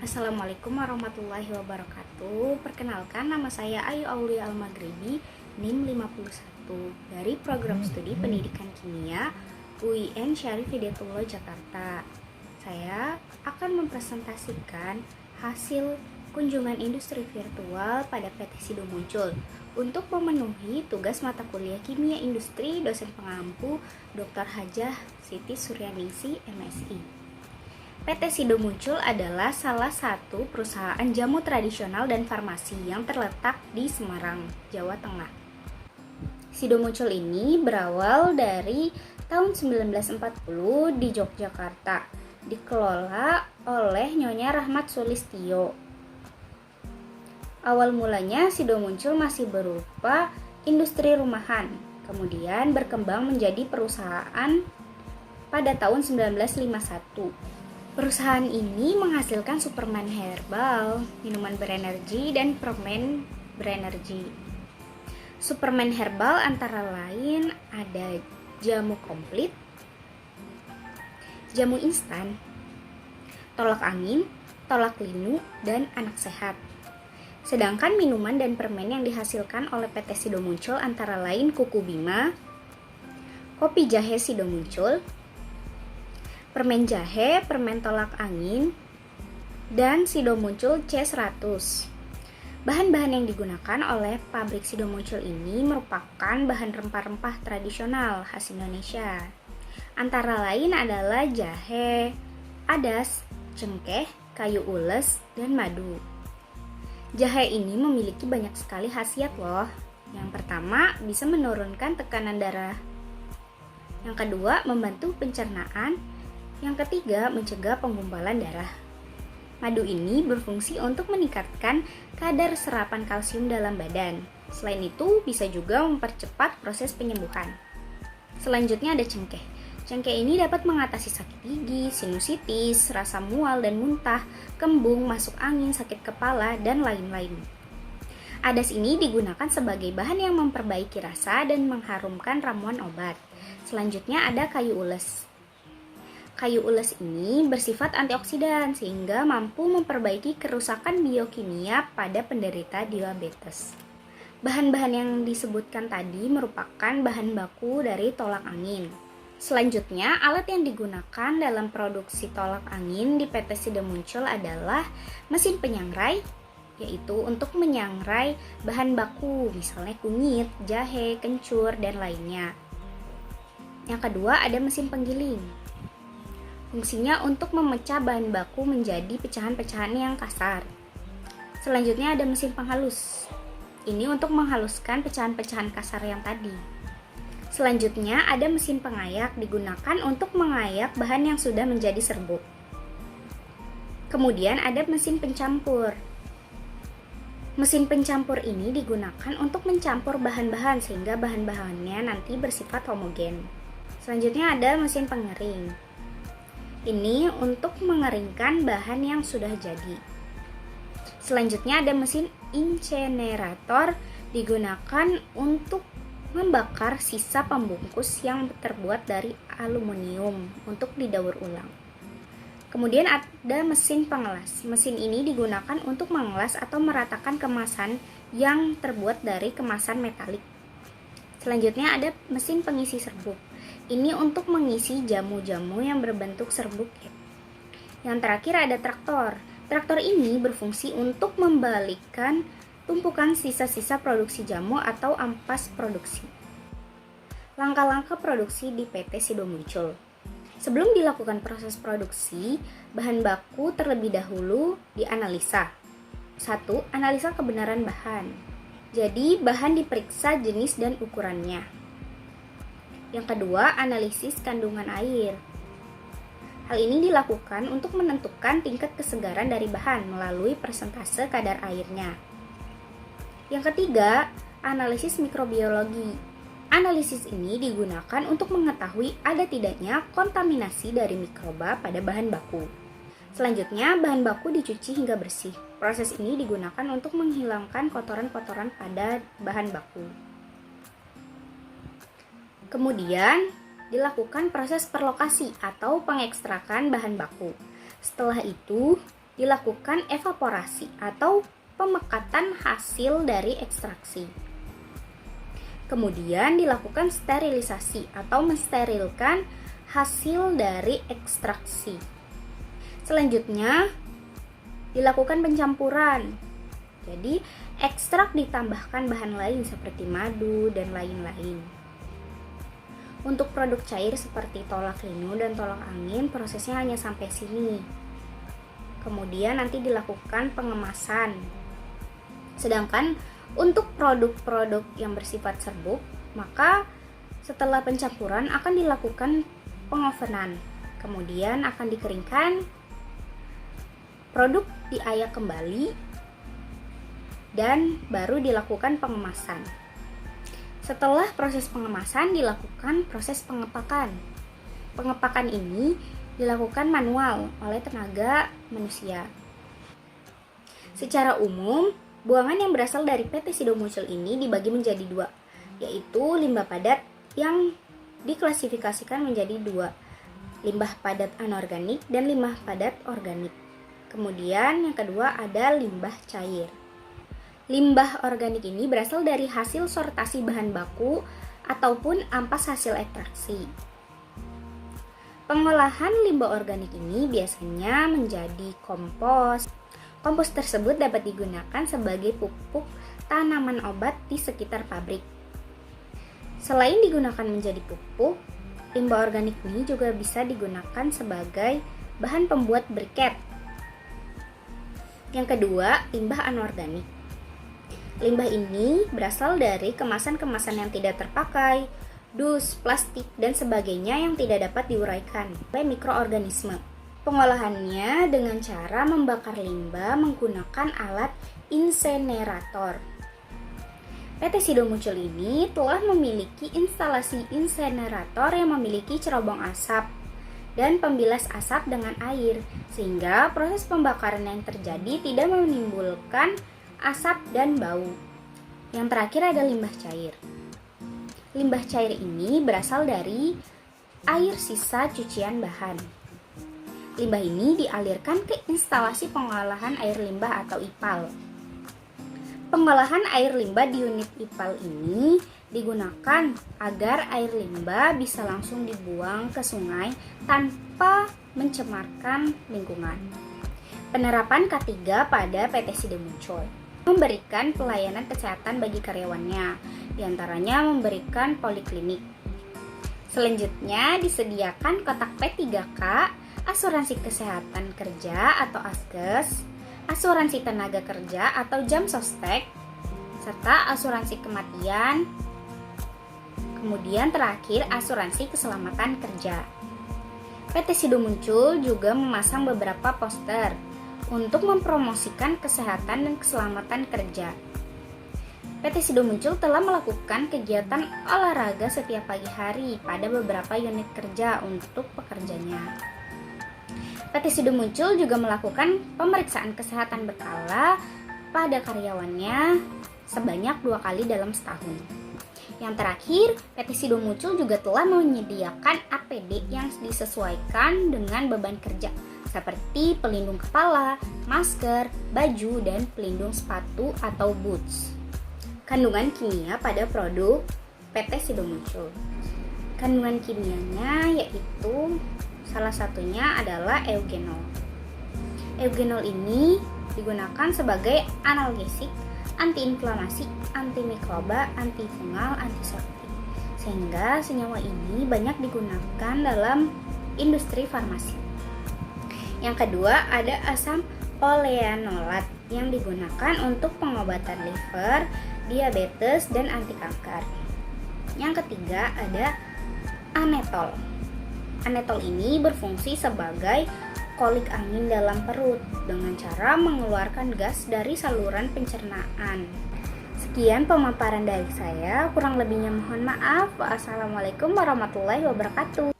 Assalamualaikum warahmatullahi wabarakatuh. Perkenalkan, nama saya Ayu Aulia Al-Maghribi, NIM 51 dari Program Studi Pendidikan Kimia UIN Syarif Hidayatullah Jakarta. Saya akan mempresentasikan hasil kunjungan industri virtual pada PT Sido Muncul untuk memenuhi tugas mata kuliah Kimia Industri dosen pengampu Dr. Hajah Siti Suryaningsih, MSI. PT Sido Muncul adalah salah satu perusahaan jamu tradisional dan farmasi yang terletak di Semarang, Jawa Tengah. Sido Muncul ini berawal dari tahun 1940 di Yogyakarta, dikelola oleh Nyonya Rahmat Sulistyo. Awal mulanya Sido Muncul masih berupa industri rumahan, kemudian berkembang menjadi perusahaan pada tahun 1951. Perusahaan ini menghasilkan suplemen herbal, minuman berenergi, dan permen berenergi. Suplemen herbal antara lain ada jamu komplit, jamu instan, tolak angin, tolak linu, dan anak sehat. Sedangkan minuman dan permen yang dihasilkan oleh PT Sido Muncul antara lain Kuku Bima, kopi jahe Sido Muncul, permen jahe, permen tolak angin, dan Sido Muncul C100. Bahan-bahan yang digunakan oleh pabrik Sido Muncul ini merupakan bahan rempah-rempah tradisional khas Indonesia. Antara lain adalah jahe, adas, cengkeh, kayu ules, dan madu. Jahe ini memiliki banyak sekali khasiat loh. Yang pertama, bisa menurunkan tekanan darah. Yang kedua, membantu pencernaan. Yang ketiga, mencegah penggumpalan darah. Madu ini berfungsi untuk meningkatkan kadar serapan kalsium dalam badan. Selain itu, bisa juga mempercepat proses penyembuhan. Selanjutnya ada cengkeh. Cengkeh ini dapat mengatasi sakit gigi, sinusitis, rasa mual dan muntah, kembung, masuk angin, sakit kepala, dan lain-lain. Adas ini digunakan sebagai bahan yang memperbaiki rasa dan mengharumkan ramuan obat. Selanjutnya ada kayu ules. Kayu ules ini bersifat antioksidan sehingga mampu memperbaiki kerusakan biokimia pada penderita diabetes. Bahan-bahan yang disebutkan tadi merupakan bahan baku dari tolak angin. Selanjutnya, alat yang digunakan dalam produksi tolak angin di PT Sido Muncul adalah mesin penyangrai, yaitu untuk menyangrai bahan baku, misalnya kunyit, jahe, kencur, dan lainnya. Yang kedua ada mesin penggiling. Fungsinya untuk memecah bahan baku menjadi pecahan-pecahan yang kasar. Selanjutnya ada mesin penghalus. Ini untuk menghaluskan pecahan-pecahan kasar yang tadi. Selanjutnya ada mesin pengayak, digunakan untuk mengayak bahan yang sudah menjadi serbuk. Kemudian ada mesin pencampur. Mesin pencampur ini digunakan untuk mencampur bahan-bahan sehingga bahan-bahannya nanti bersifat homogen. Selanjutnya ada mesin pengering. Ini untuk mengeringkan bahan yang sudah jadi. Selanjutnya ada mesin incinerator, digunakan untuk membakar sisa pembungkus yang terbuat dari aluminium untuk didaur ulang. Kemudian ada mesin pengelas. Mesin ini digunakan untuk mengelas atau meratakan kemasan yang terbuat dari kemasan metalik. Selanjutnya ada mesin pengisi serbuk. Ini untuk mengisi jamu-jamu yang berbentuk serbuk. Yang terakhir ada traktor. Traktor ini berfungsi untuk membalikkan tumpukan sisa-sisa produksi jamu atau ampas produksi. Langkah-langkah produksi di PT Sido Muncul. Sebelum dilakukan proses produksi, bahan baku terlebih dahulu dianalisa. 1. Analisa kebenaran bahan. Jadi, bahan diperiksa jenis dan ukurannya. Yang kedua, analisis kandungan air. Hal ini dilakukan untuk menentukan tingkat kesegaran dari bahan melalui persentase kadar airnya. Yang ketiga, analisis mikrobiologi. Analisis ini digunakan untuk mengetahui ada tidaknya kontaminasi dari mikroba pada bahan baku. Selanjutnya, bahan baku dicuci hingga bersih. Proses ini digunakan untuk menghilangkan kotoran-kotoran pada bahan baku. Kemudian dilakukan proses perlokasi atau pengekstrakan bahan baku. Setelah itu, dilakukan evaporasi atau pemekatan hasil dari ekstraksi. Kemudian dilakukan sterilisasi atau mensterilkan hasil dari ekstraksi. Selanjutnya dilakukan pencampuran. Jadi ekstrak ditambahkan bahan lain seperti madu dan lain-lain. Untuk produk cair seperti tolak linu dan tolak angin, prosesnya hanya sampai sini. Kemudian nanti dilakukan pengemasan. Sedangkan untuk produk-produk yang bersifat serbuk, maka setelah pencampuran akan dilakukan pengovenan. Kemudian akan dikeringkan, produk diayak kembali, dan baru dilakukan pengemasan. Setelah proses pengemasan dilakukan proses pengepakan. Pengepakan ini dilakukan manual oleh tenaga manusia. Secara umum, buangan yang berasal dari PT Sido-Muncul ini dibagi menjadi dua, yaitu limbah padat yang diklasifikasikan menjadi dua, limbah padat anorganik dan limbah padat organik. Kemudian yang kedua ada limbah cair. Limbah organik ini berasal dari hasil sortasi bahan baku ataupun ampas hasil ekstraksi. Pengolahan limbah organik ini biasanya menjadi kompos. Kompos tersebut dapat digunakan sebagai pupuk tanaman obat di sekitar pabrik. Selain digunakan menjadi pupuk, limbah organik ini juga bisa digunakan sebagai bahan pembuat briket. Yang kedua, limbah anorganik. Limbah ini berasal dari kemasan-kemasan yang tidak terpakai, dus, plastik, dan sebagainya yang tidak dapat diuraikan oleh mikroorganisme. Pengolahannya dengan cara membakar limbah menggunakan alat insenerator. PT Sido-Muncul ini telah memiliki instalasi insenerator yang memiliki cerobong asap dan pembilas asap dengan air, sehingga proses pembakaran yang terjadi tidak menimbulkan asap dan bau. Yang terakhir ada limbah cair. Limbah cair ini berasal dari air sisa cucian bahan. Limbah ini dialirkan ke instalasi pengolahan air limbah atau IPAL. Pengolahan air limbah di unit IPAL ini digunakan agar air limbah bisa langsung dibuang ke sungai tanpa mencemarkan lingkungan. Penerapan K3 pada PT Sido-Muncul memberikan pelayanan kesehatan bagi karyawannya, diantaranya memberikan poliklinik. Selanjutnya disediakan kotak P3K, asuransi kesehatan kerja atau ASKES, asuransi tenaga kerja atau jam sostek, serta asuransi kematian. Kemudian terakhir asuransi keselamatan kerja. PT Sido-Muncul juga memasang beberapa poster untuk mempromosikan kesehatan dan keselamatan kerja. PT Sido-Muncul telah melakukan kegiatan olahraga setiap pagi hari pada beberapa unit kerja untuk pekerjanya. PT Sido-Muncul juga melakukan pemeriksaan kesehatan berkala pada karyawannya sebanyak 2 kali dalam setahun. Yang terakhir, PT Sido-Muncul juga telah menyediakan APD yang disesuaikan dengan beban kerja, seperti pelindung kepala, masker, baju, dan pelindung sepatu atau boots. Kandungan kimia pada produk PT Sido-Muncul. Kandungan kimianya yaitu salah satunya adalah eugenol. Eugenol ini digunakan sebagai analgesik, antiinflamasi, antimikroba, antifungal, antiseptik. Sehingga senyawa ini banyak digunakan dalam industri farmasi. Yang kedua ada asam oleanolat yang digunakan untuk pengobatan liver, diabetes, dan anti kanker. Yang ketiga ada anetol. Anetol ini berfungsi sebagai kolik angin dalam perut dengan cara mengeluarkan gas dari saluran pencernaan. Sekian pemaparan dari saya, kurang lebihnya mohon maaf. Wassalamualaikum warahmatullahi wabarakatuh.